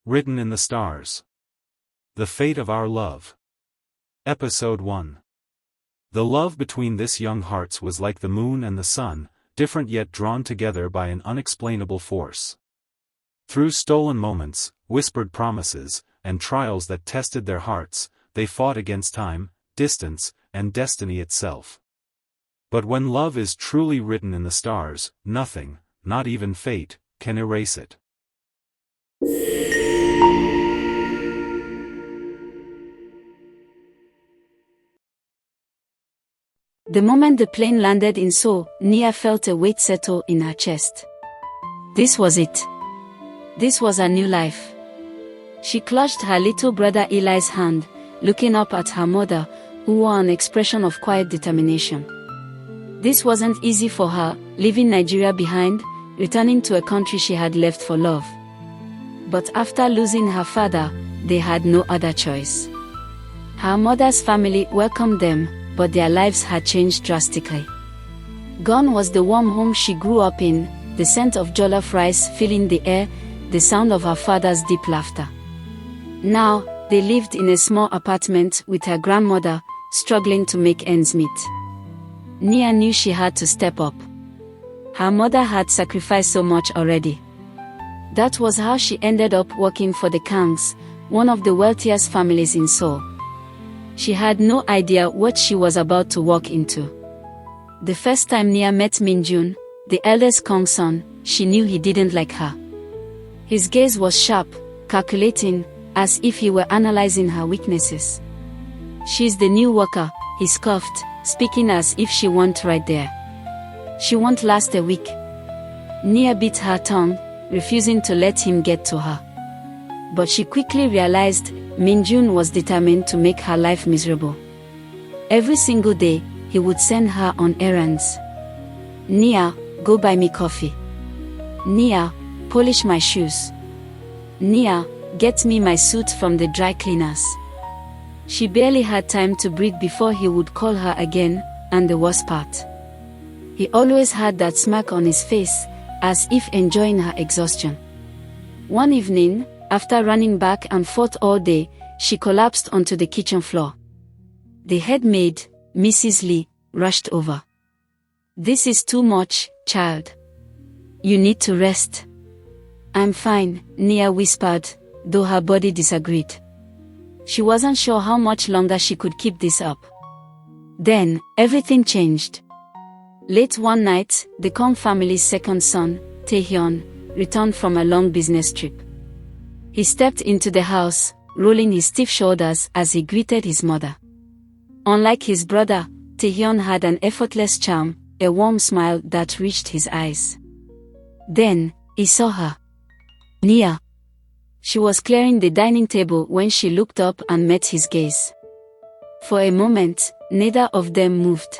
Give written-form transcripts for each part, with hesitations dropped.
Written in the Stars. The Fate of Our Love. Episode 1. The love between this young hearts was like the moon and the sun, different yet drawn together by an unexplainable force. Through stolen moments, whispered promises, and trials that tested their hearts, they fought against time, distance, and destiny itself. But when love is truly written in the stars, nothing, not even fate, can erase it. The moment the plane landed in Seoul, Nia felt a weight settle in her chest. This was it. This was her new life. She clutched her little brother Eli's hand, looking up at her mother, who wore an expression of quiet determination. This wasn't easy for her, leaving Nigeria behind, returning to a country she had left for love. But after losing her father, they had no other choice. Her mother's family welcomed them, but their lives had changed drastically. Gone was the warm home she grew up in, the scent of jollof rice filling the air, the sound of her father's deep laughter. Now, they lived in a small apartment with her grandmother, struggling to make ends meet. Nia knew she had to step up. Her mother had sacrificed so much already. That was how she ended up working for the Kangs, one of the wealthiest families in Seoul. She had no idea what she was about to walk into. The first time Nia met Min-jun, the eldest Kang's son, she knew he didn't like her. His gaze was sharp, calculating, as if he were analyzing her weaknesses. "She's the new worker," he scoffed, speaking as if she weren't right there. "She won't last a week." Nia bit her tongue, refusing to let him get to her. But she quickly realized Min-jun was determined to make her life miserable. Every single day, he would send her on errands. "Nia, go buy me coffee. Nia, polish my shoes. Nia, get me my suit from the dry cleaners." She barely had time to breathe before he would call her again, and the worst part. He always had that smirk on his face, as if enjoying her exhaustion. One evening, after running back and forth all day, she collapsed onto the kitchen floor. The head maid, Mrs. Lee, rushed over. "This is too much, child. You need to rest." "I'm fine," Nia whispered, though her body disagreed. She wasn't sure how much longer she could keep this up. Then, everything changed. Late one night, the Kang family's second son, Tae-hyun, returned from a long business trip. He stepped into the house, rolling his stiff shoulders as he greeted his mother. Unlike his brother, Tae-hyun had an effortless charm, a warm smile that reached his eyes. Then, he saw her. "Nia." She was clearing the dining table when she looked up and met his gaze. For a moment, neither of them moved.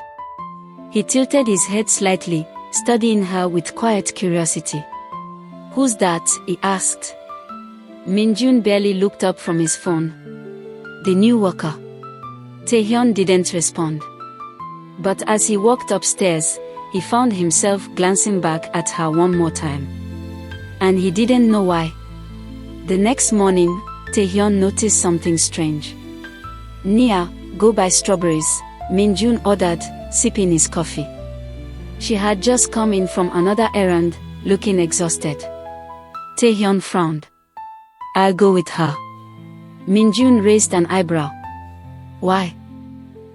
He tilted his head slightly, studying her with quiet curiosity. "Who's that?" he asked. Min-jun barely looked up from his phone. "The new worker." Tae-hyun didn't respond. But as he walked upstairs, he found himself glancing back at her one more time. And he didn't know why. The next morning, Tae-hyun noticed something strange. "Nia, go buy strawberries," Min-jun ordered, sipping his coffee. She had just come in from another errand, looking exhausted. Tae-hyun frowned. "I'll go with her." Min-jun raised an eyebrow. "Why?"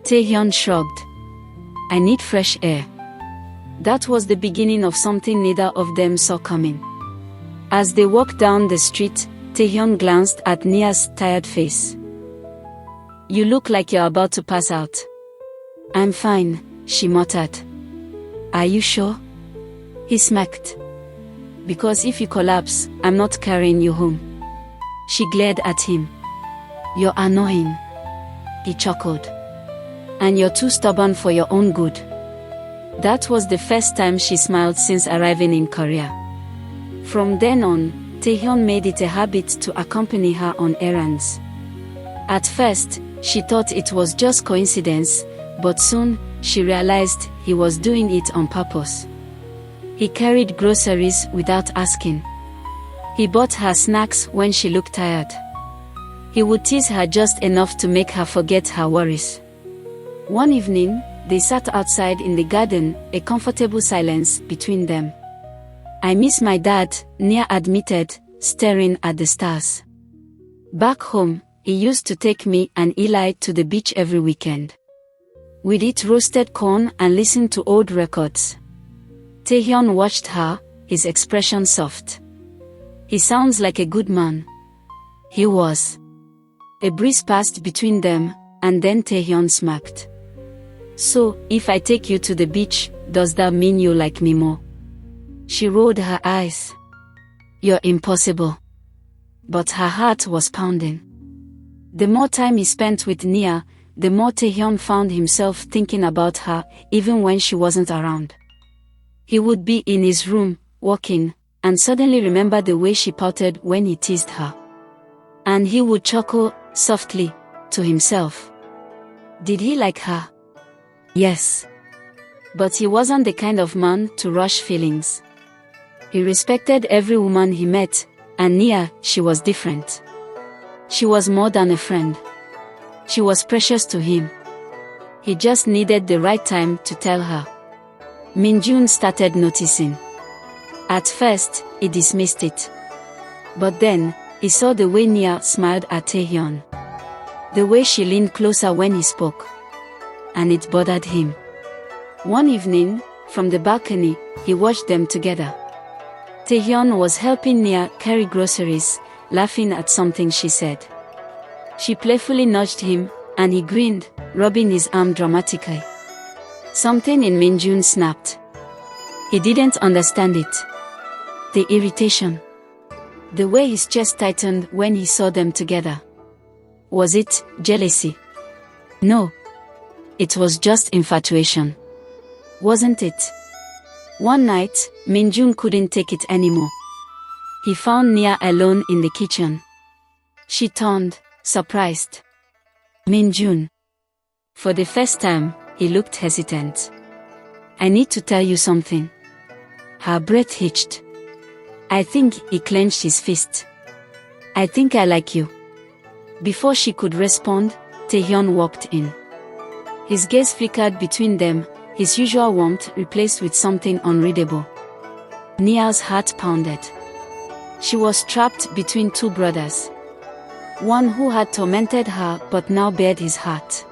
Tae-hyun shrugged. "I need fresh air." That was the beginning of something neither of them saw coming. As they walked down the street, Tae-hyun glanced at Nia's tired face. "You look like you're about to pass out." "I'm fine," she muttered. "Are you sure?" He smirked. "Because if you collapse, I'm not carrying you home." She glared at him. "You're annoying." He chuckled. "And you're too stubborn for your own good." That was the first time she smiled since arriving in Korea. From then on, Tae-hyun made it a habit to accompany her on errands. At first, she thought it was just coincidence, but soon, she realized he was doing it on purpose. He carried groceries without asking. He bought her snacks when she looked tired. He would tease her just enough to make her forget her worries. One evening, they sat outside in the garden, a comfortable silence between them. "I miss my dad," Nia admitted, staring at the stars. "Back home, he used to take me and Eli to the beach every weekend. We'd eat roasted corn and listen to old records." Tae-hyun watched her, his expression soft. "He sounds like a good man." He was. A breeze passed between them, and then Tae-hyun smirked. "So, if I take you to the beach, does that mean you like me more?" She rolled her eyes. "You're impossible." But her heart was pounding. The more time he spent with Nia, the more Tae-hyun found himself thinking about her, even when she wasn't around. He would be in his room, working, and suddenly remember the way she pouted when he teased her. And he would chuckle, softly, to himself. Did he like her? Yes. But he wasn't the kind of man to rush feelings. He respected every woman he met, and Nia, she was different. She was more than a friend. She was precious to him. He just needed the right time to tell her. Min-jun started noticing. At first, he dismissed it. But then, he saw the way Nia smiled at Tae-hyun. The way she leaned closer when he spoke. And it bothered him. One evening, from the balcony, he watched them together. Tae-hyun was helping Nia carry groceries, laughing at something she said. She playfully nudged him, and he grinned, rubbing his arm dramatically. Something in Min-jun snapped. He didn't understand it. The irritation. The way his chest tightened when he saw them together. Was it jealousy? No. It was just infatuation. Wasn't it? One night, Min-jun couldn't take it anymore. He found Nia alone in the kitchen. She turned, surprised. Min-jun. For the first time, he looked hesitant. "I need to tell you something." Her breath hitched. "I think," he clenched his fist. "I think I like you." Before she could respond, Tae-hyun walked in. His gaze flickered between them, his usual warmth replaced with something unreadable. Nia's heart pounded. She was trapped between two brothers. One who had tormented her but now bared his heart.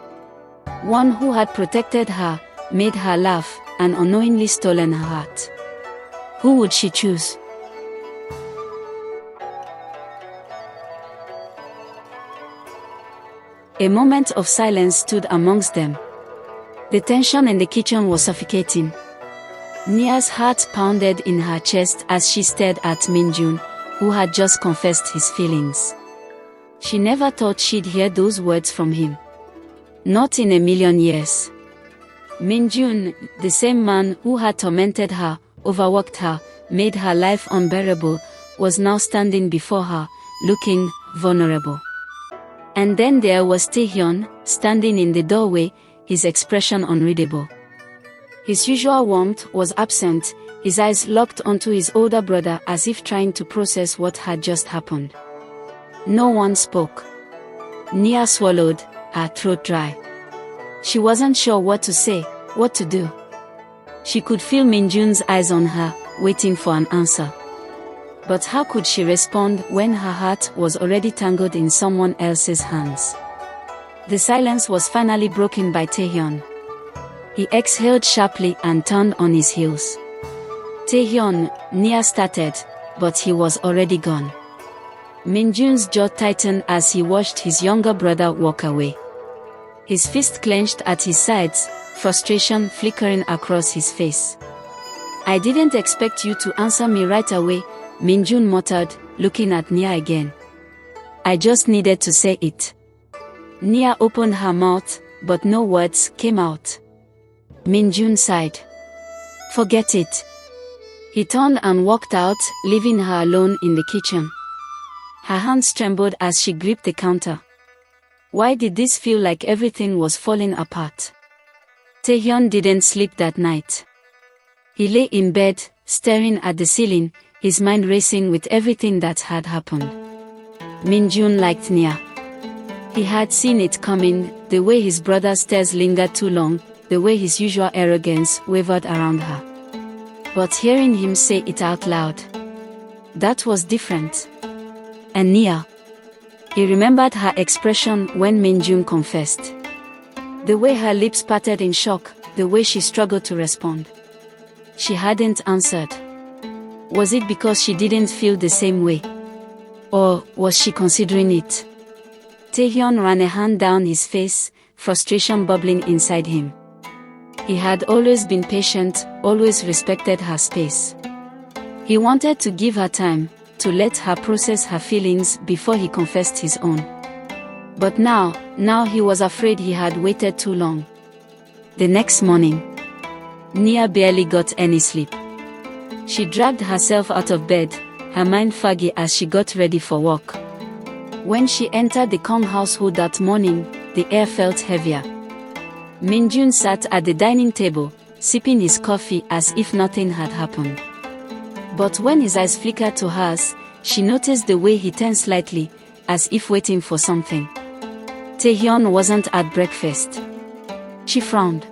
One who had protected her, made her laugh, and unknowingly stolen her heart. Who would she choose? A moment of silence stood amongst them. The tension in the kitchen was suffocating. Nia's heart pounded in her chest as she stared at Min-jun, who had just confessed his feelings. She never thought she'd hear those words from him. Not in a million years. Min-jun, the same man who had tormented her, overworked her, made her life unbearable, was now standing before her, looking vulnerable. And then there was Tae-hyun, standing in the doorway, his expression unreadable. His usual warmth was absent, his eyes locked onto his older brother as if trying to process what had just happened. No one spoke. Nia swallowed, her throat dry. She wasn't sure what to say, what to do. She could feel Min-jun's eyes on her, waiting for an answer. But how could she respond when her heart was already tangled in someone else's hands? The silence was finally broken by Tae-hyun. He exhaled sharply and turned on his heels. Tae-hyun, Nia started, but he was already gone. Min-jun's jaw tightened as he watched his younger brother walk away. His fist clenched at his sides, frustration flickering across his face. "I didn't expect you to answer me right away," Min-jun muttered, looking at Nia again. "I just needed to say it." Nia opened her mouth, but no words came out. Min-jun sighed. "Forget it." He turned and walked out, leaving her alone in the kitchen. Her hands trembled as she gripped the counter. Why did this feel like everything was falling apart? Tae-hyun didn't sleep that night. He lay in bed, staring at the ceiling, his mind racing with everything that had happened. Min-jun liked Nia. He had seen it coming, the way his brother's stares lingered too long, the way his usual arrogance wavered around her. But hearing him say it out loud, that was different. And Nia. He remembered her expression when Min-jun confessed. The way her lips parted in shock, the way she struggled to respond. She hadn't answered. Was it because she didn't feel the same way? Or was she considering it? Tae-hyun ran a hand down his face, frustration bubbling inside him. He had always been patient, always respected her space. He wanted to give her time, to let her process her feelings before he confessed his own. But now he was afraid he had waited too long. The next morning, Nia barely got any sleep. She dragged herself out of bed, her mind foggy as she got ready for work. When she entered the Kang household that morning, the air felt heavier. Min-jun sat at the dining table, sipping his coffee as if nothing had happened. But when his eyes flickered to hers, she noticed the way he turned slightly, as if waiting for something. Tae-hyun wasn't at breakfast. She frowned.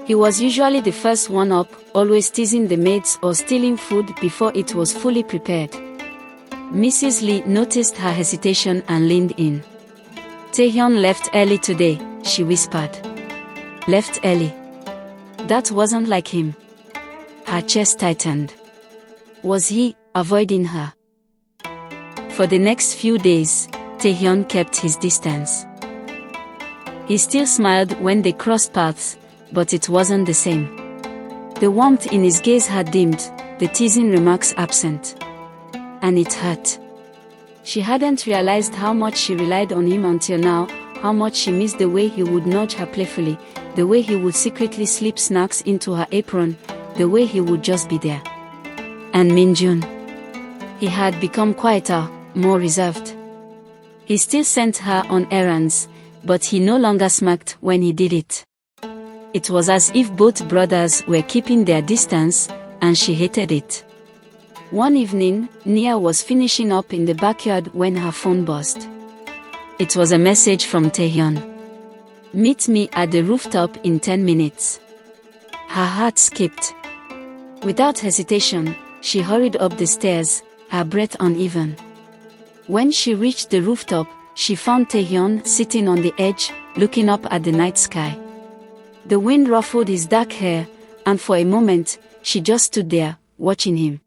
He was usually the first one up, always teasing the maids or stealing food before it was fully prepared. Mrs. Lee noticed her hesitation and leaned in. Tae-hyun left early today, she whispered. Left early? That wasn't like him. Her chest tightened. Was he avoiding her? For the next few days, Tae-hyun kept his distance. He still smiled when they crossed paths, but it wasn't the same. The warmth in his gaze had dimmed, the teasing remarks absent. And it hurt. She hadn't realized how much she relied on him until now, how much she missed the way he would nudge her playfully, the way he would secretly slip snacks into her apron, the way he would just be there. And Min-jun. He had become quieter, more reserved. He still sent her on errands, but he no longer smirked when he did it. It was as if both brothers were keeping their distance, and she hated it. One evening, Nia was finishing up in the backyard when her phone buzzed. It was a message from Tae-hyun. Meet me at the rooftop in 10 minutes. Her heart skipped. Without hesitation, she hurried up the stairs, her breath uneven. When she reached the rooftop, she found Tae-hyun sitting on the edge, looking up at the night sky. The wind ruffled his dark hair, and for a moment, she just stood there, watching him.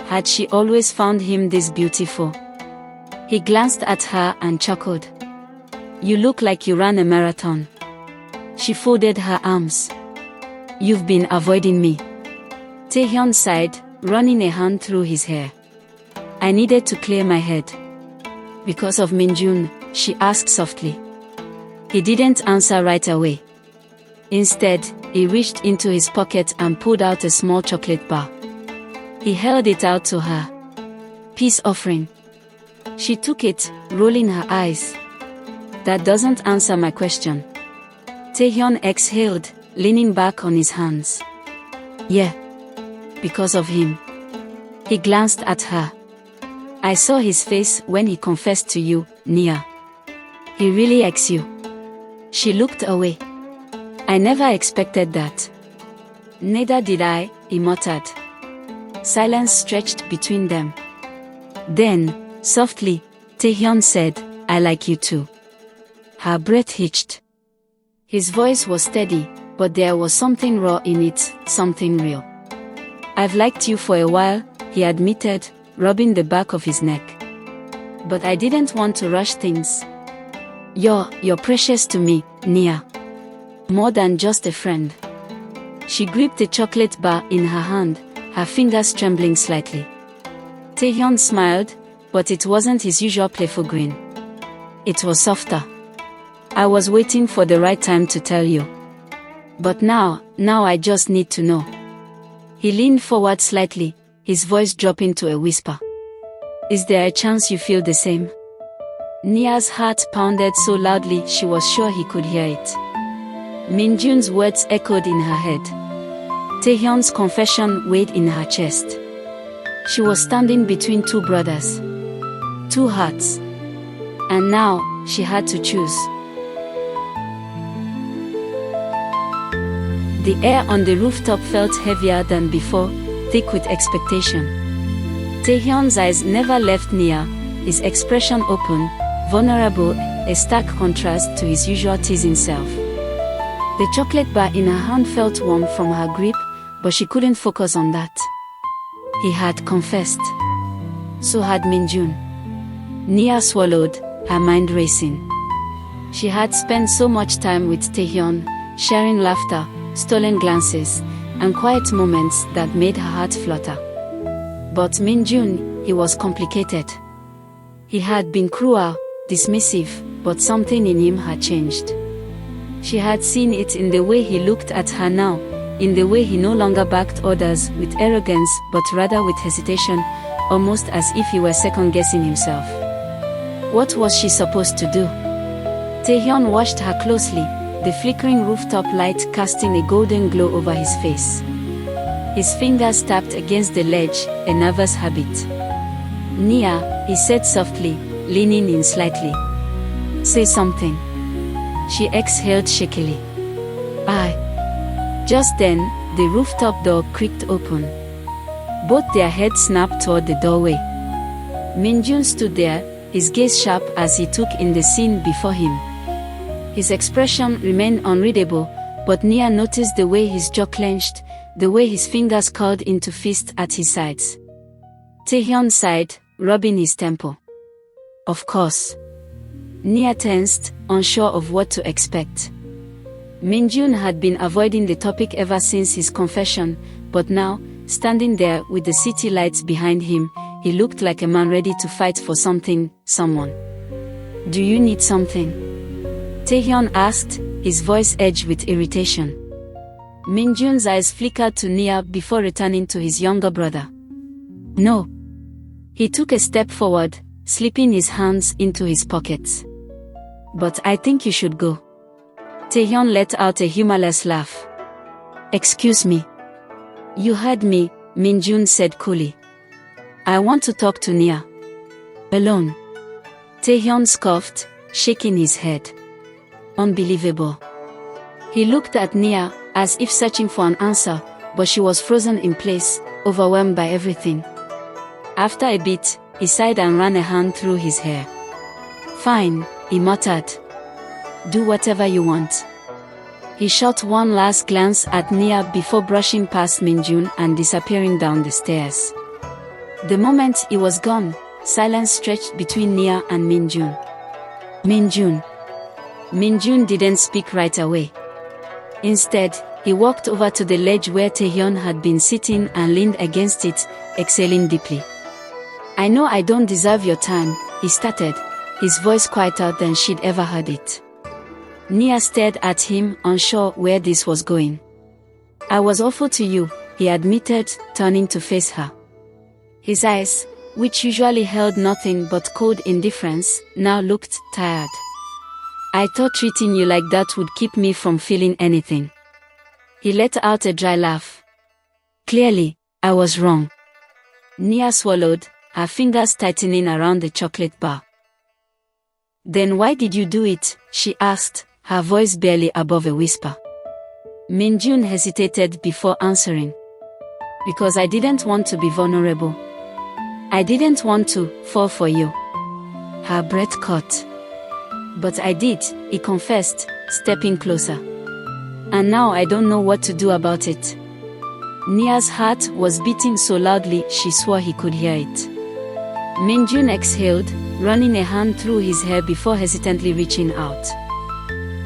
Had she always found him this beautiful? He glanced at her and chuckled. You look like you ran a marathon. She folded her arms. You've been avoiding me. Tae-hyun sighed, running a hand through his hair. I needed to clear my head. Because of Min-jun, she asked softly. He didn't answer right away. Instead, he reached into his pocket and pulled out a small chocolate bar. He held it out to her. Peace offering. She took it, rolling her eyes. That doesn't answer my question. Tae-hyun exhaled, leaning back on his hands. Yeah. Because of him. He glanced at her. I saw his face when he confessed to you, Nia. He really likes you. She looked away. I never expected that. Neither did I, he muttered. Silence stretched between them. Then, softly, Tae-hyun said, I like you too. Her breath hitched. His voice was steady, but there was something raw in it, something real. I've liked you for a while, he admitted, rubbing the back of his neck. But I didn't want to rush things. You're precious to me, Nia. More than just a friend. She gripped the chocolate bar in her hand, her fingers trembling slightly. Tae-hyun smiled, but it wasn't his usual playful grin. It was softer. I was waiting for the right time to tell you. But now I just need to know. He leaned forward slightly, his voice dropping to a whisper. Is there a chance you feel the same? Nia's heart pounded so loudly she was sure he could hear it. Min-jun's words echoed in her head. Tae-hyun's confession weighed in her chest. She was standing between two brothers. Two hearts. And now, she had to choose. The air on the rooftop felt heavier than before, thick with expectation. Tae-hyun's eyes never left Nia, his expression open, vulnerable, a stark contrast to his usual teasing self. The chocolate bar in her hand felt warm from her grip, but she couldn't focus on that. He had confessed. So had Min-jun. Nia swallowed, her mind racing. She had spent so much time with Tae-hyun, sharing laughter, stolen glances, and quiet moments that made her heart flutter. But Min-jun, he was complicated. He had been cruel, dismissive, but something in him had changed. She had seen it in the way he looked at her now, in the way he no longer backed orders with arrogance but rather with hesitation, almost as if he were second-guessing himself. What was she supposed to do? Tae-hyun watched her closely, the flickering rooftop light casting a golden glow over his face. His fingers tapped against the ledge, a nervous habit. "Nia," he said softly, leaning in slightly. "Say something." She exhaled shakily. "I." Just then, the rooftop door creaked open. Both their heads snapped toward the doorway. Min-jun stood there, his gaze sharp as he took in the scene before him. His expression remained unreadable, but Nia noticed the way his jaw clenched, the way his fingers curled into fists at his sides. Tae-hyun sighed, rubbing his temple. "Of course." Nia tensed, unsure of what to expect. Min-jun had been avoiding the topic ever since his confession, but now, standing there with the city lights behind him, he looked like a man ready to fight for something, someone. "Do you need something?" Tae-hyun asked, his voice edged with irritation. Min-jun's eyes flickered to Nia before returning to his younger brother. "No." He took a step forward, slipping his hands into his pockets. "But I think you should go." Tae-hyun let out a humorless laugh. "Excuse me." "You heard me," Min-jun said coolly. "I want to talk to Nia. Alone." Tae-hyun scoffed, shaking his head. Unbelievable. He looked at Nia, as if searching for an answer, but she was frozen in place, overwhelmed by everything. After a bit, he sighed and ran a hand through his hair. "Fine," he muttered. "Do whatever you want." He shot one last glance at Nia before brushing past Min-jun and disappearing down the stairs. The moment he was gone, silence stretched between Nia and Min-jun. "Min-jun." Min-jun didn't speak right away. Instead, he walked over to the ledge where Tae-hyun had been sitting and leaned against it, exhaling deeply. "I know I don't deserve your time," he started, his voice quieter than she'd ever heard it. Nia stared at him, unsure where this was going. "I was awful to you," he admitted, turning to face her. His eyes, which usually held nothing but cold indifference, now looked tired. "I thought treating you like that would keep me from feeling anything." He let out a dry laugh. "Clearly, I was wrong." Nia swallowed, her fingers tightening around the chocolate bar. "Then why did you do it?" she asked, her voice barely above a whisper. Min-jun hesitated before answering. "Because I didn't want to be vulnerable. I didn't want to fall for you." Her breath caught. "But I did," he confessed, stepping closer. "And now I don't know what to do about it." Nia's heart was beating so loudly she swore he could hear it. Min-jun exhaled, running a hand through his hair before hesitantly reaching out.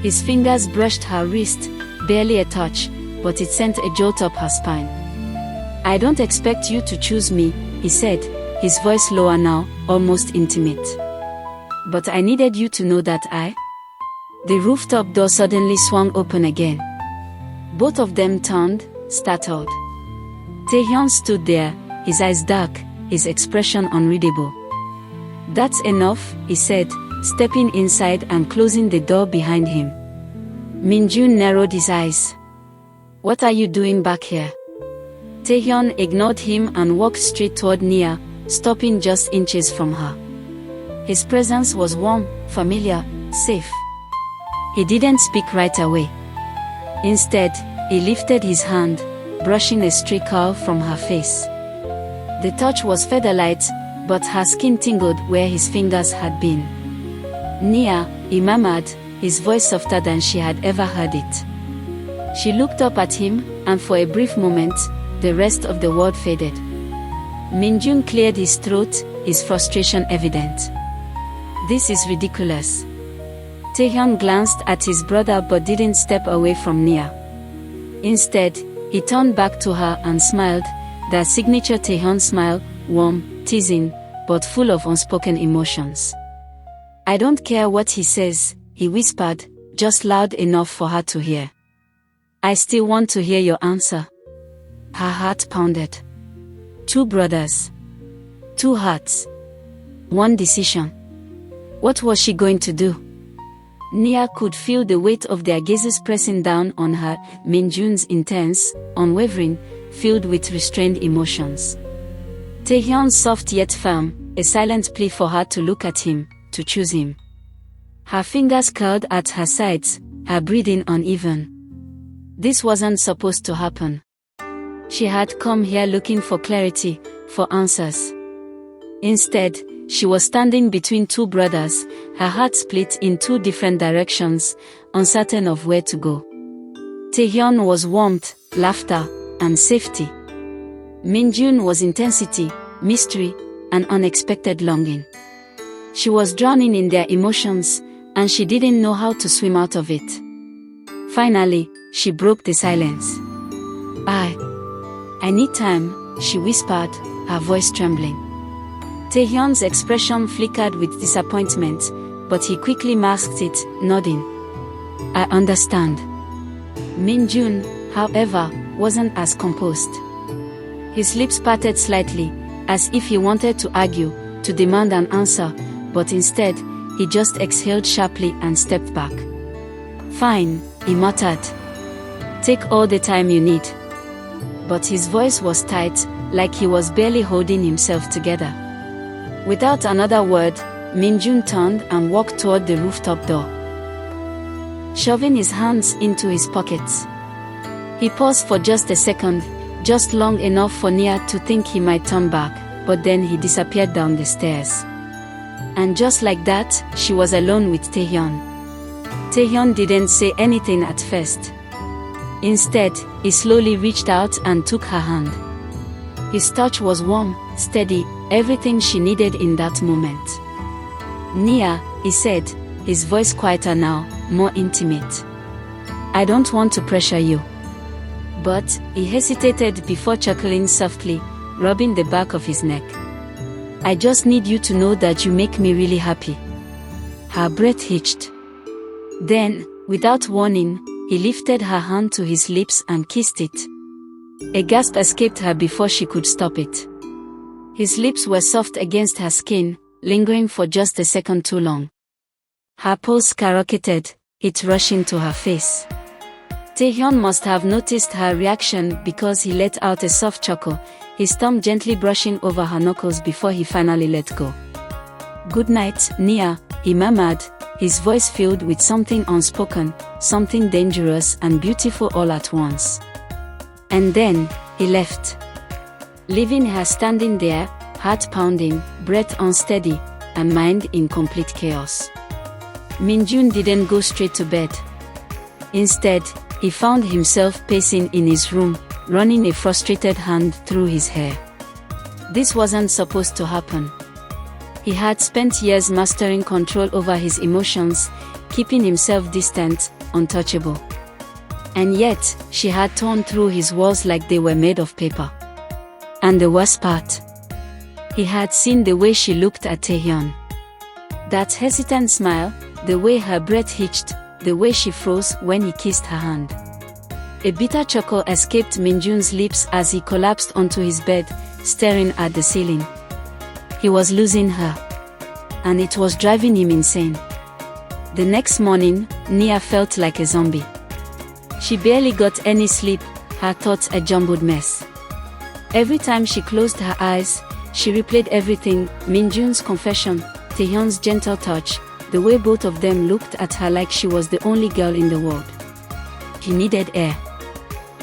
His fingers brushed her wrist, barely a touch, but it sent a jolt up her spine. "I don't expect you to choose me," he said, his voice lower now, almost intimate. "But I needed you to know that I..." The rooftop door suddenly swung open again. Both of them turned, startled. Tae-hyun stood there, his eyes dark, his expression unreadable. "That's enough," he said, stepping inside and closing the door behind him. Min-jun narrowed his eyes. "What are you doing back here?" Tae-hyun ignored him and walked straight toward Nia, stopping just inches from her. His presence was warm, familiar, safe. He didn't speak right away. Instead, he lifted his hand, brushing a stray curl from her face. The touch was feather-light, but her skin tingled where his fingers had been. Nia, he murmured, his voice softer than she had ever heard it. She looked up at him, and for a brief moment, the rest of the world faded. Min-jun cleared his throat, his frustration evident. "This is ridiculous." Tae-hyun glanced at his brother but didn't step away from Nia. Instead, he turned back to her and smiled, that signature Tae-hyun smile, warm, teasing, but full of unspoken emotions. "I don't care what he says," he whispered, just loud enough for her to hear. "I still want to hear your answer." Her heart pounded. Two brothers. Two hearts. One decision. What was she going to do? Nia could feel the weight of their gazes pressing down on her, Min-jun's intense, unwavering, filled with restrained emotions. Tae-hyun's soft yet firm, a silent plea for her to look at him, to choose him. Her fingers curled at her sides, her breathing uneven. This wasn't supposed to happen. She had come here looking for clarity, for answers. Instead, she was standing between two brothers, her heart split in two different directions, uncertain of where to go. Tae-hyun was warmth, laughter, and safety. Min-jun was intensity, mystery, and unexpected longing. She was drowning in their emotions, and she didn't know how to swim out of it. Finally, she broke the silence. I need time," she whispered, her voice trembling. Tae-hyun's expression flickered with disappointment, but he quickly masked it, nodding. "I understand." Min-jun, however, wasn't as composed. His lips parted slightly, as if he wanted to argue, to demand an answer, but instead, he just exhaled sharply and stepped back. "Fine," he muttered. "Take all the time you need." But his voice was tight, like he was barely holding himself together. Without another word, Min-jun turned and walked toward the rooftop door, shoving his hands into his pockets. He paused for just a second, just long enough for Nia to think he might turn back, but then he disappeared down the stairs. And just like that, she was alone with Tae-hyun. Tae-hyun didn't say anything at first. Instead, he slowly reached out and took her hand. His touch was warm, steady, everything she needed in that moment. "Nia," he said, his voice quieter now, more intimate. "I don't want to pressure you." But, he hesitated before chuckling softly, rubbing the back of his neck. "I just need you to know that you make me really happy." Her breath hitched. Then, without warning, he lifted her hand to his lips and kissed it. A gasp escaped her before she could stop it. His lips were soft against her skin, lingering for just a second too long. Her pulse skyrocketed, it rushing to her face. Tae-hyun must have noticed her reaction because he let out a soft chuckle, his thumb gently brushing over her knuckles before he finally let go. "Good night, Nia," he murmured, his voice filled with something unspoken, something dangerous and beautiful all at once. And then, he left, leaving her standing there, heart pounding, breath unsteady, and mind in complete chaos. Min-jun didn't go straight to bed. Instead, he found himself pacing in his room, running a frustrated hand through his hair. This wasn't supposed to happen. He had spent years mastering control over his emotions, keeping himself distant, untouchable. And yet, she had torn through his walls like they were made of paper. And the worst part, he had seen the way she looked at Tae-hyun. That hesitant smile, the way her breath hitched, the way she froze when he kissed her hand. A bitter chuckle escaped Min-jun's lips as he collapsed onto his bed, staring at the ceiling. He was losing her. And it was driving him insane. The next morning, Nia felt like a zombie. She barely got any sleep, her thoughts a jumbled mess. Every time she closed her eyes, she replayed everything: Min-jun's confession, Tae-hyun's gentle touch, the way both of them looked at her like she was the only girl in the world. He needed air.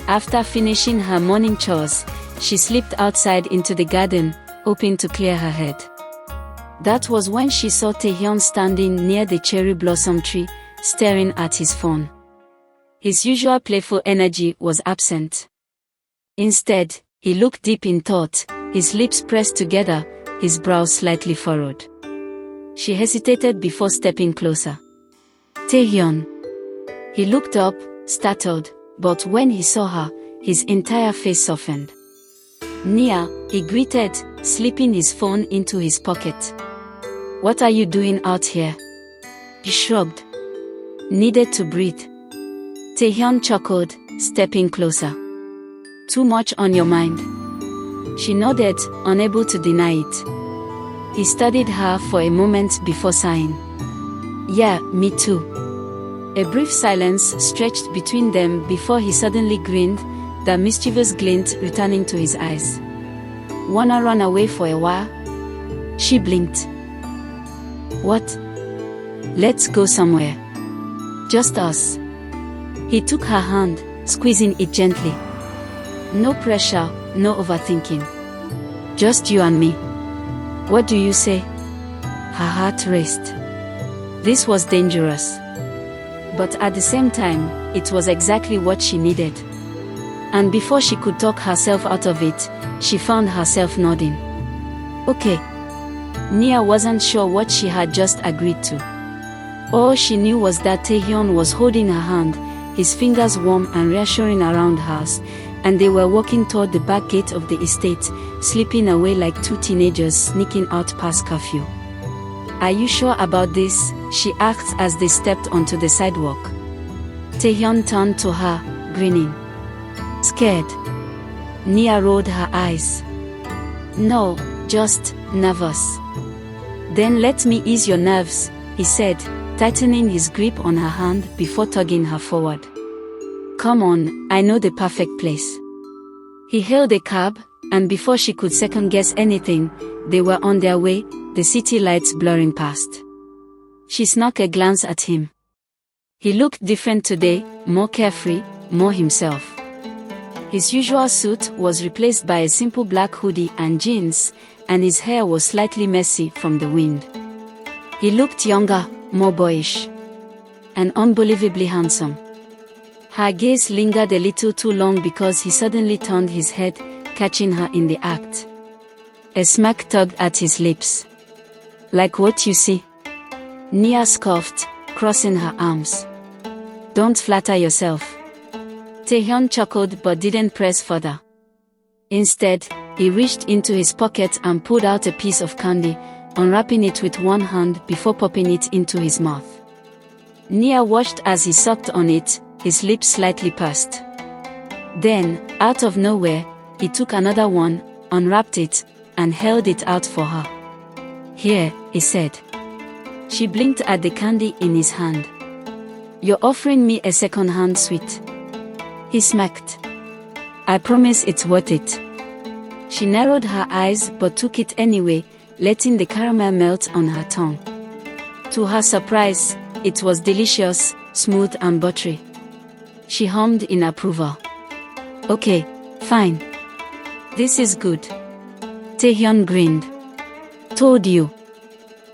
After finishing her morning chores, she slipped outside into the garden, hoping to clear her head. That was when she saw Tae-hyun standing near the cherry blossom tree, staring at his phone. His usual playful energy was absent. Instead, he looked deep in thought, his lips pressed together, his brows slightly furrowed. She hesitated before stepping closer. Tae-hyun. He looked up, startled, but when he saw her, his entire face softened. Nia, he greeted, slipping his phone into his pocket. What are you doing out here? He shrugged. Needed to breathe. Tae-hyun chuckled, stepping closer. Too much on your mind? She nodded, unable to deny it. He studied her for a moment before sighing. Yeah, me too. A brief silence stretched between them before he suddenly grinned, that mischievous glint returning to his eyes. Wanna run away for a while? She blinked. What? Let's go somewhere. Just us. He took her hand, squeezing it gently. No pressure, no overthinking. Just you and me. What do you say? Her heart raced. This was dangerous. But at the same time, it was exactly what she needed. And before she could talk herself out of it, she found herself nodding. Okay. Nia wasn't sure what she had just agreed to. All she knew was that Tae-hyun was holding her hand, his fingers warm and reassuring around hers, and they were walking toward the back gate of the estate, slipping away like two teenagers sneaking out past curfew. Are you sure about this? She asked as they stepped onto the sidewalk. Tae-hyun turned to her, grinning. Scared? Nia rolled her eyes. No, just nervous. Then let me ease your nerves, he said, tightening his grip on her hand before tugging her forward. Come on, I know the perfect place. He hailed a cab, and before she could second-guess anything, they were on their way, the city lights blurring past. She snuck a glance at him. He looked different today, more carefree, more himself. His usual suit was replaced by a simple black hoodie and jeans, and his hair was slightly messy from the wind. He looked younger, more boyish. And unbelievably handsome. Her gaze lingered a little too long because he suddenly turned his head, catching her in the act. A smirk tugged at his lips. Like what you see? Nia scoffed, crossing her arms. Don't flatter yourself. Tae-hyun chuckled but didn't press further. Instead, he reached into his pocket and pulled out a piece of candy, unwrapping it with one hand before popping it into his mouth. Nia watched as he sucked on it, his lips slightly pursed. Then, out of nowhere, he took another one, unwrapped it, and held it out for her. Here, he said. She blinked at the candy in his hand. You're offering me a second-hand sweet. He smirked. I promise it's worth it. She narrowed her eyes but took it anyway, letting the caramel melt on her tongue. To her surprise, it was delicious, smooth and buttery. She hummed in approval. Okay, fine. This is good. Tae-hyun grinned. Told you.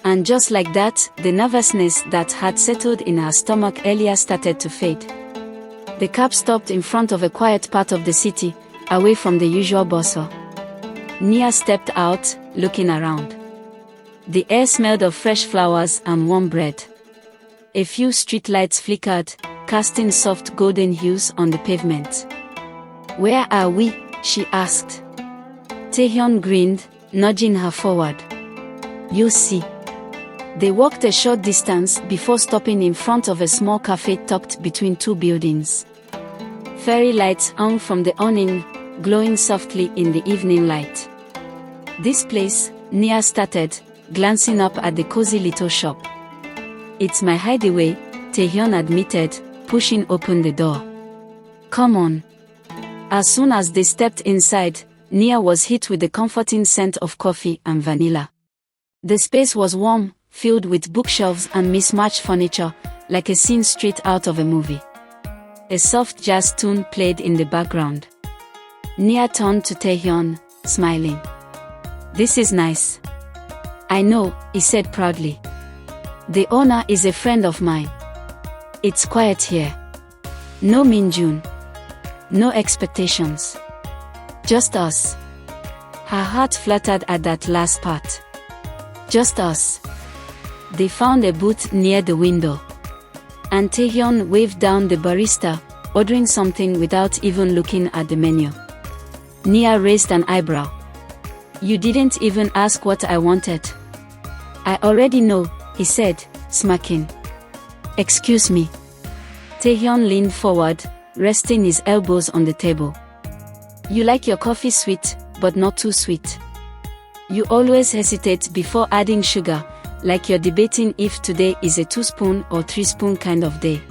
And just like that, the nervousness that had settled in her stomach earlier started to fade. The cab stopped in front of a quiet part of the city, away from the usual bustle. Nia stepped out, looking around. The air smelled of fresh flowers and warm bread. A few streetlights flickered, casting soft golden hues on the pavement. Where are we? She asked. Tae-hyun grinned, nudging her forward. You'll see. They walked a short distance before stopping in front of a small cafe tucked between two buildings. Fairy lights hung from the awning, glowing softly in the evening light. This place, Nia started, glancing up at the cozy little shop. It's my hideaway, Tae-hyun admitted, pushing open the door. Come on. As soon as they stepped inside, Nia was hit with the comforting scent of coffee and vanilla. The space was warm, filled with bookshelves and mismatched furniture, like a scene straight out of a movie. A soft jazz tune played in the background. Nia turned to Tae-hyun, smiling. "This is nice." "I know," he said proudly. "The owner is a friend of mine. It's quiet here. No Min-jun. No expectations. Just us." Her heart fluttered at that last part. Just us. They found a booth near the window. And Tae-hyun waved down the barista, ordering something without even looking at the menu. Nia raised an eyebrow. "You didn't even ask what I wanted." "I already know," he said, smirking. "Excuse me." Tae-hyun leaned forward, resting his elbows on the table. "You like your coffee sweet, but not too sweet. You always hesitate before adding sugar, like you're debating if today is a 2-spoon or 3-spoon kind of day.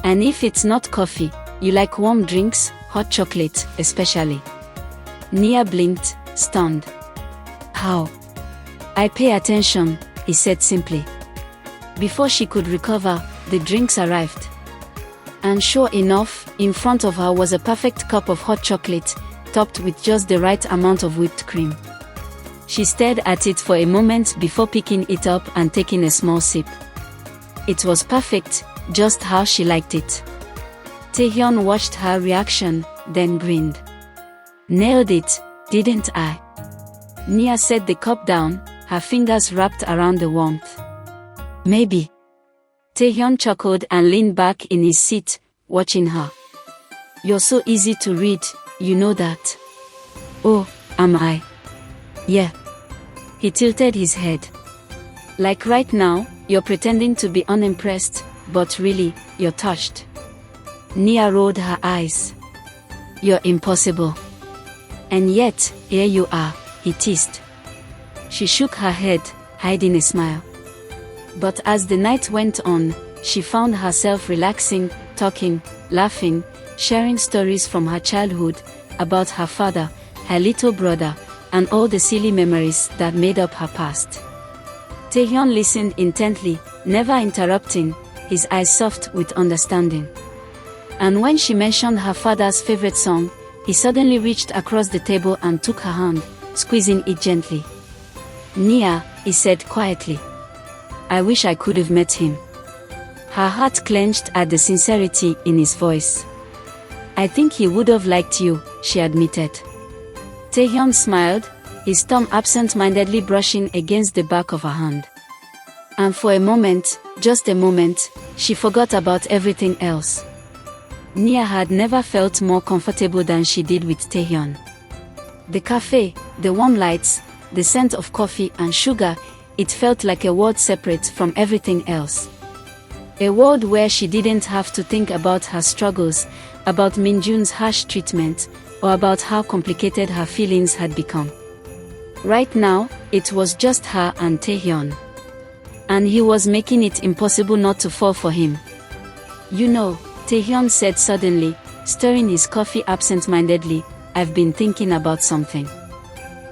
And if it's not coffee, you like warm drinks, hot chocolate, especially." Nia blinked, stunned. "How?" "I pay attention," he said simply. Before she could recover, the drinks arrived. And sure enough, in front of her was a perfect cup of hot chocolate, topped with just the right amount of whipped cream. She stared at it for a moment before picking it up and taking a small sip. It was perfect, just how she liked it. Tae-hyun watched her reaction, then grinned. "Nailed it, didn't I?" Nia set the cup down, her fingers wrapped around the warmth. "Maybe." Tae-hyun chuckled and leaned back in his seat, watching her. "You're so easy to read, you know that." "Oh, am I?" "Yeah." He tilted his head. "Like right now, you're pretending to be unimpressed, but really, you're touched." Nia rolled her eyes. "You're impossible." "And yet, here you are," he teased. She shook her head, hiding a smile. But as the night went on, she found herself relaxing, talking, laughing, sharing stories from her childhood, about her father, her little brother, and all the silly memories that made up her past. Tae-hyun listened intently, never interrupting, his eyes soft with understanding. And when she mentioned her father's favorite song, he suddenly reached across the table and took her hand, squeezing it gently. "Nia," he said quietly. "I wish I could have met him." Her heart clenched at the sincerity in his voice. "I think he would have liked you," she admitted. Tae-hyun smiled, his thumb absent-mindedly brushing against the back of her hand. And for a moment, just a moment, she forgot about everything else. Nia had never felt more comfortable than she did with Tae-hyun. The cafe, the warm lights, the scent of coffee and sugar, it felt like a world separate from everything else. A world where she didn't have to think about her struggles, about Min-jun's harsh treatment, or about how complicated her feelings had become. Right now, it was just her and Tae-hyun. And he was making it impossible not to fall for him. "You know," Tae-hyun said suddenly, stirring his coffee absent-mindedly, "I've been thinking about something."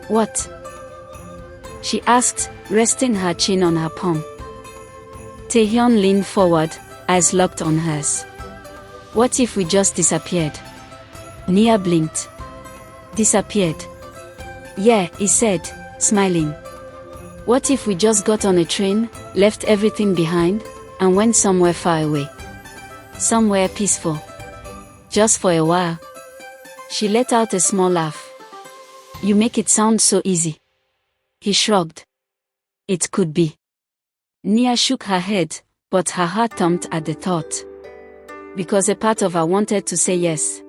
"What?" she asked, resting her chin on her palm. Tae-hyun leaned forward, eyes locked on hers. "What if we just disappeared?" Nia blinked. "Disappeared?" "Yeah," he said, smiling. "What if we just got on a train, left everything behind, and went somewhere far away? Somewhere peaceful. Just for a while." She let out a small laugh. "You make it sound so easy." He shrugged. "It could be." Nia shook her head, but her heart thumped at the thought. Because a part of her wanted to say yes.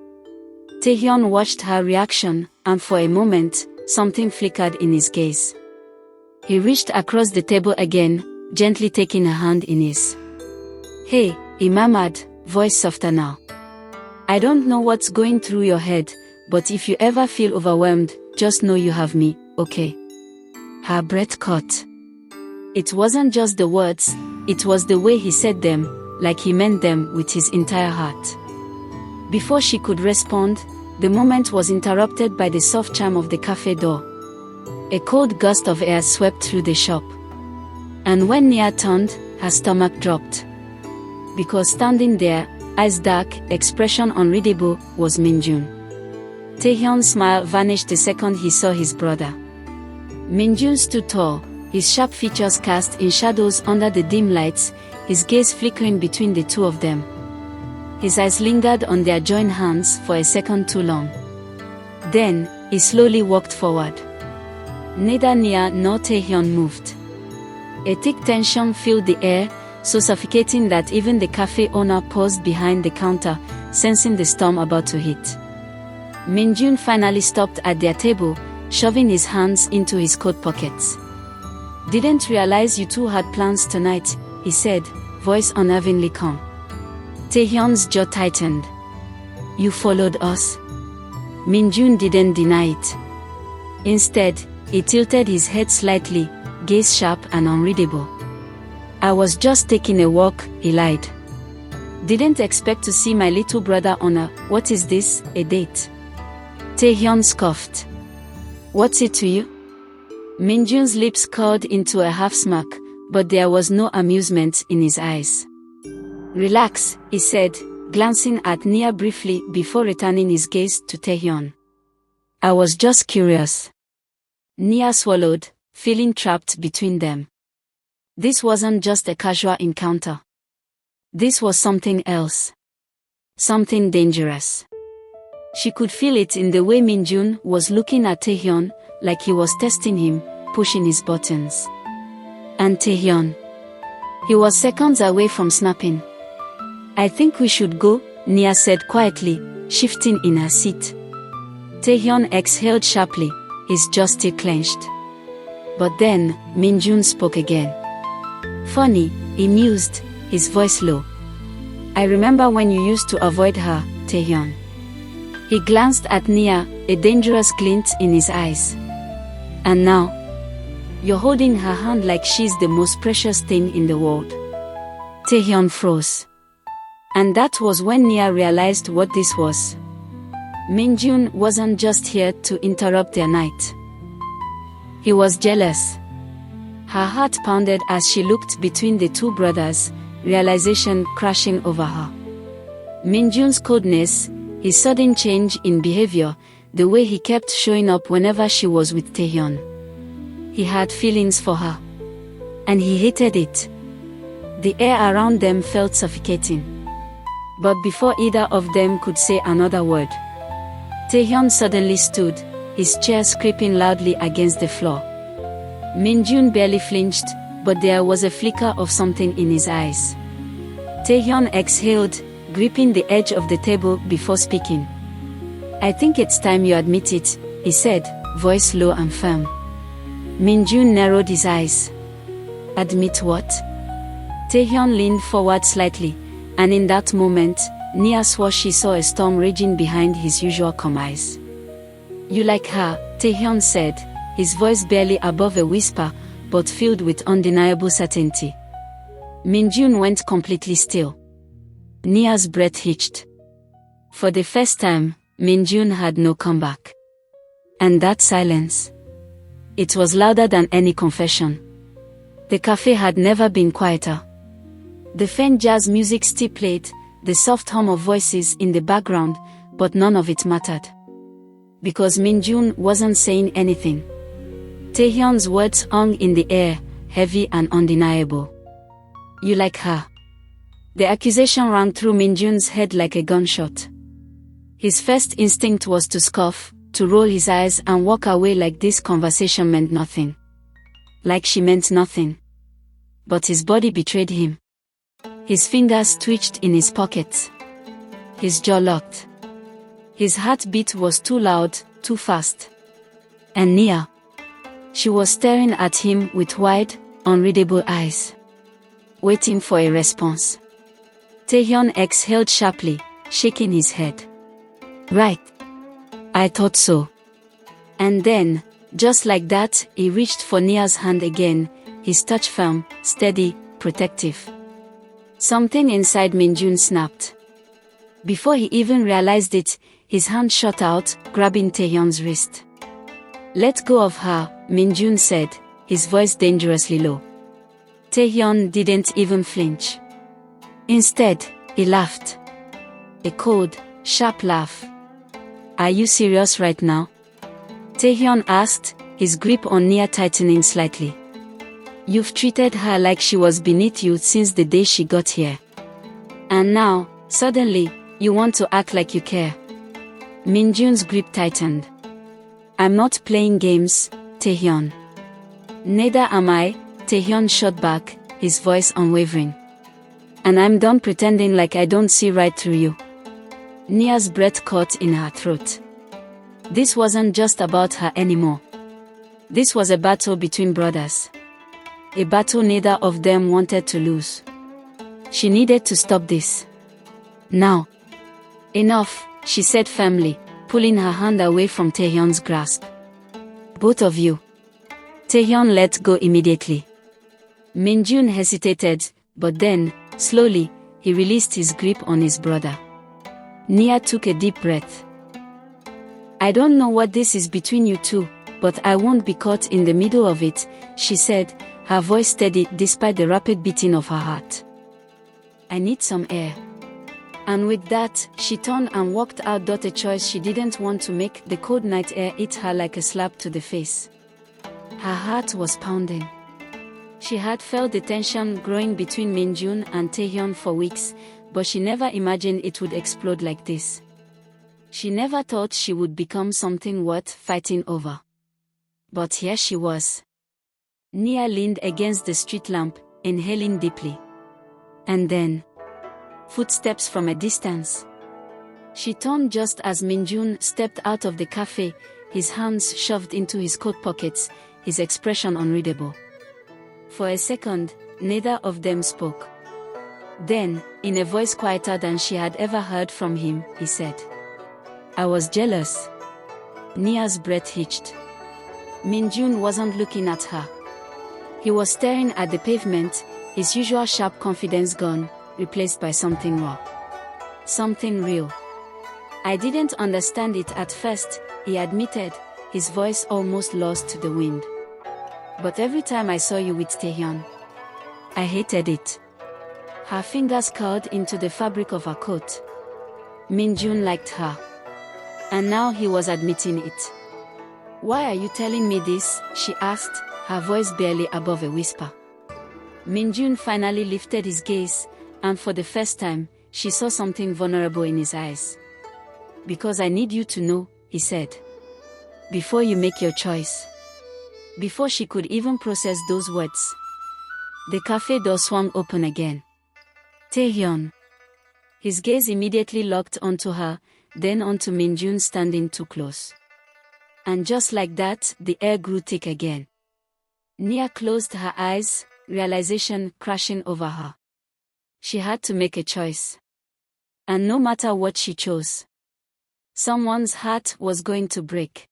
Tae-hyun watched her reaction, and for a moment, something flickered in his gaze. He reached across the table again, gently taking her hand in his. "Hey," he murmured, voice softer now. "I don't know what's going through your head, but if you ever feel overwhelmed, just know you have me, okay?" Her breath caught. It wasn't just the words, it was the way he said them, like he meant them with his entire heart. Before she could respond, the moment was interrupted by the soft chime of the cafe door. A cold gust of air swept through the shop. And when Nia turned, her stomach dropped. Because standing there, eyes dark, expression unreadable, was Min-jun. Tae-hyun's smile vanished the second he saw his brother. Min-jun stood tall, his sharp features cast in shadows under the dim lights, his gaze flickering between the two of them. His eyes lingered on their joined hands for a second too long. Then, he slowly walked forward. Neither Nia nor Tae-hyun moved. A thick tension filled the air, so suffocating that even the cafe owner paused behind the counter, sensing the storm about to hit. Min-jun finally stopped at their table, shoving his hands into his coat pockets. "Didn't realize you two had plans tonight," he said, voice unnervingly calm. Tae-hyun's jaw tightened. "You followed us?" Min-jun didn't deny it. Instead, he tilted his head slightly, gaze sharp and unreadable. "I was just taking a walk," he lied. "Didn't expect to see my little brother on what is this, a date?" Tae-hyun scoffed. "What's it to you?" Min-jun's lips curled into a half smirk, but there was no amusement in his eyes. "Relax," he said, glancing at Nia briefly before returning his gaze to Tae-hyun. "I was just curious." Nia swallowed, feeling trapped between them. This wasn't just a casual encounter. This was something else. Something dangerous. She could feel it in the way Min-jun was looking at Tae-hyun, like he was testing him, pushing his buttons. And Tae-hyun. He was seconds away from snapping. "I think we should go," Nia said quietly, shifting in her seat. Tae-hyun exhaled sharply, his jaw still clenched. But then, Min-jun spoke again. "Funny," he mused, his voice low. "I remember when you used to avoid her, Tae-hyun." He glanced at Nia, a dangerous glint in his eyes. "And now? You're holding her hand like she's the most precious thing in the world." Tae-hyun froze. And that was when Nia realized what this was. Min-jun wasn't just here to interrupt their night. He was jealous. Her heart pounded as she looked between the two brothers, realization crashing over her. Min-jun's coldness, his sudden change in behavior, the way he kept showing up whenever she was with Tae-hyun. He had feelings for her. And he hated it. The air around them felt suffocating. But before either of them could say another word, Tae-hyun suddenly stood, his chair scraping loudly against the floor. Min-jun barely flinched, but there was a flicker of something in his eyes. Tae-hyun exhaled, gripping the edge of the table before speaking. "I think it's time you admit it," he said, voice low and firm. Min-jun narrowed his eyes. "Admit what?" Tae-hyun leaned forward slightly, and in that moment, Nia swore she saw a storm raging behind his usual calm eyes. "You like her," Tae-hyun said, his voice barely above a whisper, but filled with undeniable certainty. Min-jun went completely still. Nia's breath hitched. For the first time, Min-jun had no comeback. And that silence. It was louder than any confession. The cafe had never been quieter. The faint jazz music still played, the soft hum of voices in the background, but none of it mattered. Because Min-jun wasn't saying anything. Tae-hyun's words hung in the air, heavy and undeniable. "You like her." The accusation rang through Min-jun's head like a gunshot. His first instinct was to scoff, to roll his eyes and walk away like this conversation meant nothing. Like she meant nothing. But his body betrayed him. His fingers twitched in his pockets. His jaw locked. His heartbeat was too loud, too fast. And Nia. She was staring at him with wide, unreadable eyes. Waiting for a response. Tae-hyun exhaled sharply, shaking his head. "Right. I thought so." And then, just like that, he reached for Nia's hand again, his touch firm, steady, protective. Something inside Min-jun snapped. Before he even realized it, his hand shot out, grabbing Tae-hyun's wrist. "Let go of her," Min-jun said, his voice dangerously low. Tae-hyun didn't even flinch. Instead, he laughed. A cold, sharp laugh. "Are you serious right now?" Tae-hyun asked, his grip on Nia tightening slightly. "You've treated her like she was beneath you since the day she got here. And now, suddenly, you want to act like you care." Min-jun's grip tightened. "I'm not playing games, Tae-hyun." "Neither am I," Tae-hyun shot back, his voice unwavering. "And I'm done pretending like I don't see right through you." Nia's breath caught in her throat. This wasn't just about her anymore. This was a battle between brothers. A battle neither of them wanted to lose. She needed to stop this. Now. "Enough," she said firmly, pulling her hand away from Tae-hyun's grasp. "Both of you." Tae-hyun let go immediately. Min-jun hesitated, but then, slowly, he released his grip on his brother. Nia took a deep breath. "I don't know what this is between you two, but I won't be caught in the middle of it," she said, her voice steady despite the rapid beating of her heart. "I need some air." And with that, she turned and walked out. A choice she didn't want to make. The cold night air hit her like a slap to the face. Her heart was pounding. She had felt the tension growing between Min-jun and Tae-hyun for weeks, but she never imagined it would explode like this. She never thought she would become something worth fighting over. But here she was. Nia leaned against the street lamp, inhaling deeply. And then, footsteps from a distance. She turned just as Min-jun stepped out of the cafe, his hands shoved into his coat pockets, his expression unreadable. For a second, neither of them spoke. Then, in a voice quieter than she had ever heard from him, he said, "I was jealous." Nia's breath hitched. Min-jun wasn't looking at her. He was staring at the pavement, his usual sharp confidence gone, replaced by something raw. Something real. "I didn't understand it at first," he admitted, his voice almost lost to the wind. "But every time I saw you with Tae-hyun, I hated it." Her fingers curled into the fabric of her coat. Min-jun liked her. And now he was admitting it. "Why are you telling me this?" she asked, her voice barely above a whisper. Min-jun finally lifted his gaze, and for the first time, she saw something vulnerable in his eyes. "Because I need you to know," he said. "Before you make your choice." Before she could even process those words, the cafe door swung open again. Tae-hyun. His gaze immediately locked onto her, then onto Min-jun standing too close. And just like that, the air grew thick again. Nia closed her eyes, realization crashing over her. She had to make a choice. And no matter what she chose, someone's heart was going to break.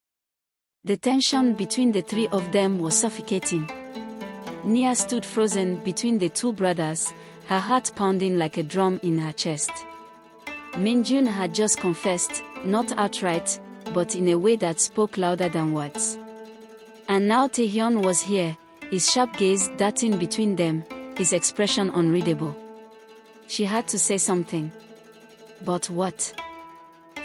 The tension between the three of them was suffocating. Nia stood frozen between the two brothers, her heart pounding like a drum in her chest. Min-jun had just confessed, not outright, but in a way that spoke louder than words. And now Tae-hyun was here, his sharp gaze darting between them, his expression unreadable. She had to say something. But what?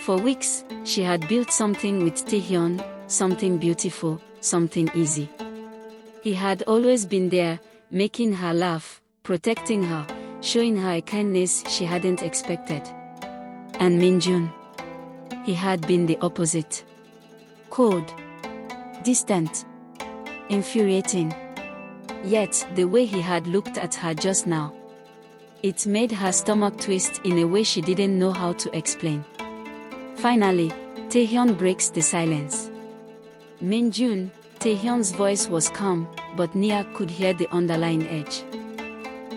For weeks, she had built something with Tae-hyun, something beautiful, something easy. He had always been there, making her laugh, protecting her, showing her a kindness she hadn't expected. And Min-jun, he had been the opposite. Cold, distant, infuriating. Yet, the way he had looked at her just now, it made her stomach twist in a way she didn't know how to explain. Finally, Tae-hyun breaks the silence. Min-jun, Tae-hyun's voice was calm, but Nia could hear the underlying edge.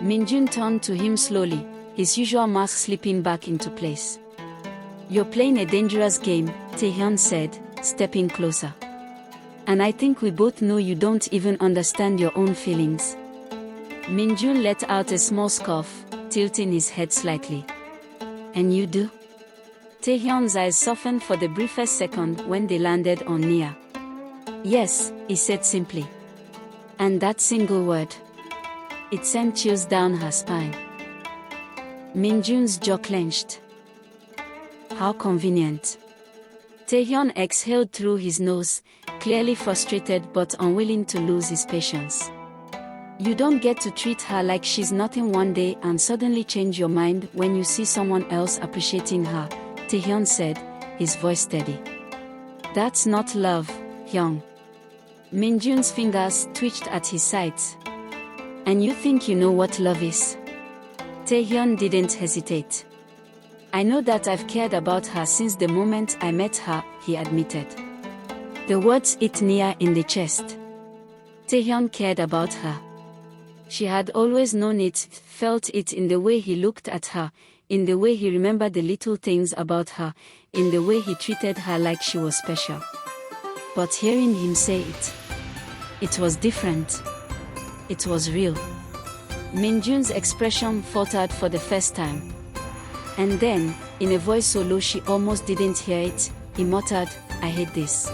Min-jun turned to him slowly, his usual mask slipping back into place. "You're playing a dangerous game," Tae-hyun said, stepping closer. "And I think we both know you don't even understand your own feelings." Min-jun let out a small scoff, tilting his head slightly. "And you do?" Tae-hyun's eyes softened for the briefest second when they landed on Nia. Yes, he said simply. And that single word. It sent chills down her spine. Min-jun's jaw clenched. How convenient. Tae-hyun exhaled through his nose, clearly frustrated but unwilling to lose his patience. You don't get to treat her like she's nothing one day and suddenly change your mind when you see someone else appreciating her, Tae-hyun said, his voice steady. That's not love, Hyung. Min-jun's fingers twitched at his sides. And you think you know what love is? Tae-hyun didn't hesitate. I know that I've cared about her since the moment I met her, he admitted. The words hit Nia in the chest. Tae-hyun cared about her. She had always known it, felt it in the way he looked at her, in the way he remembered the little things about her, in the way he treated her like she was special. But hearing him say it, it was different. It was real. Min-jun's expression faltered for the first time. And then, in a voice so low she almost didn't hear it, he muttered, I hate this.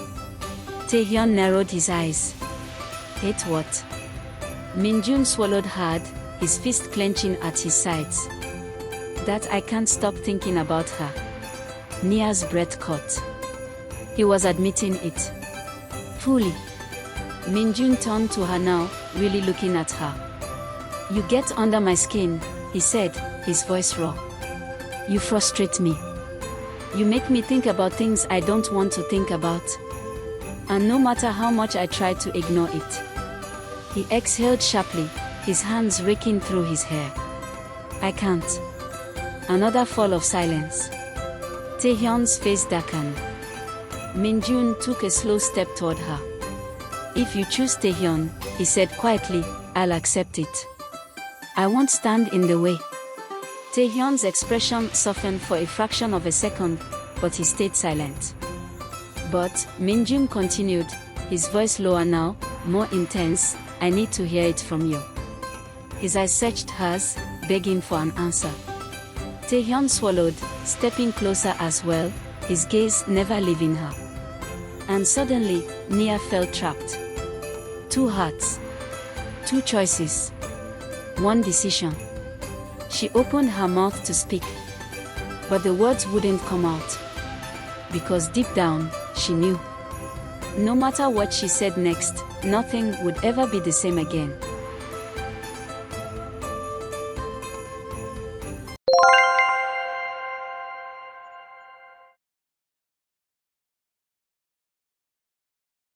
Tae-hyun narrowed his eyes. Hate what? Min-jun swallowed hard, his fist clenching at his sides. That I can't stop thinking about her. Nia's breath caught. He was admitting it. Fully. Min-jun turned to her now, really looking at her. You get under my skin, he said, his voice raw. You frustrate me. You make me think about things I don't want to think about. And no matter how much I try to ignore it. He exhaled sharply, his hands raking through his hair. I can't. Another fall of silence. Tae-hyun's face darkened. Min-jun took a slow step toward her. If you choose Tae-hyun, he said quietly, I'll accept it. I won't stand in the way. Tae-hyun's expression softened for a fraction of a second, but he stayed silent. But, Min-jun continued, his voice lower now, more intense, I need to hear it from you. His eyes searched hers, begging for an answer. Tae-hyun swallowed, stepping closer as well, his gaze never leaving her. And suddenly, Nia felt trapped. Two hearts. Two choices. One decision. She opened her mouth to speak. But the words wouldn't come out. Because deep down, she knew. No matter what she said next, nothing would ever be the same again.